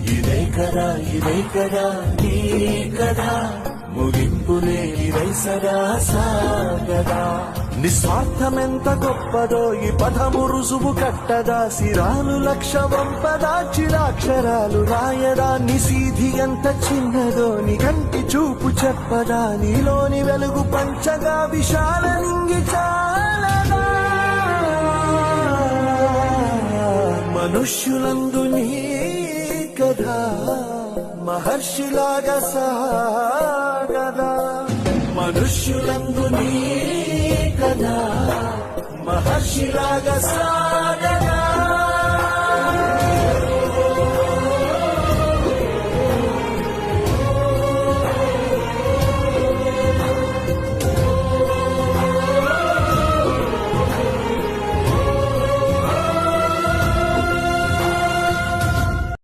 ఇదే కదా నీ కదా ముగింపులేని రైసరా సాగదా నిస్వార్థమెంత గొప్పదో ఈ పదము రుజువు కట్టదా సిరాలు లక్ష వంపదా చిరాక్షరాలు రాయదా నిసీధి ఎంత చిన్నదో నీ కంటి చూపు చెప్పదా నీలోని వెలుగు పంచగా విశాల నింగి చాలదా మనుష్యులందు నీ కదా మహర్షిలాగా సాగదా మనుష్యులందు నీ కదా మహర్షిలాగా సాగదా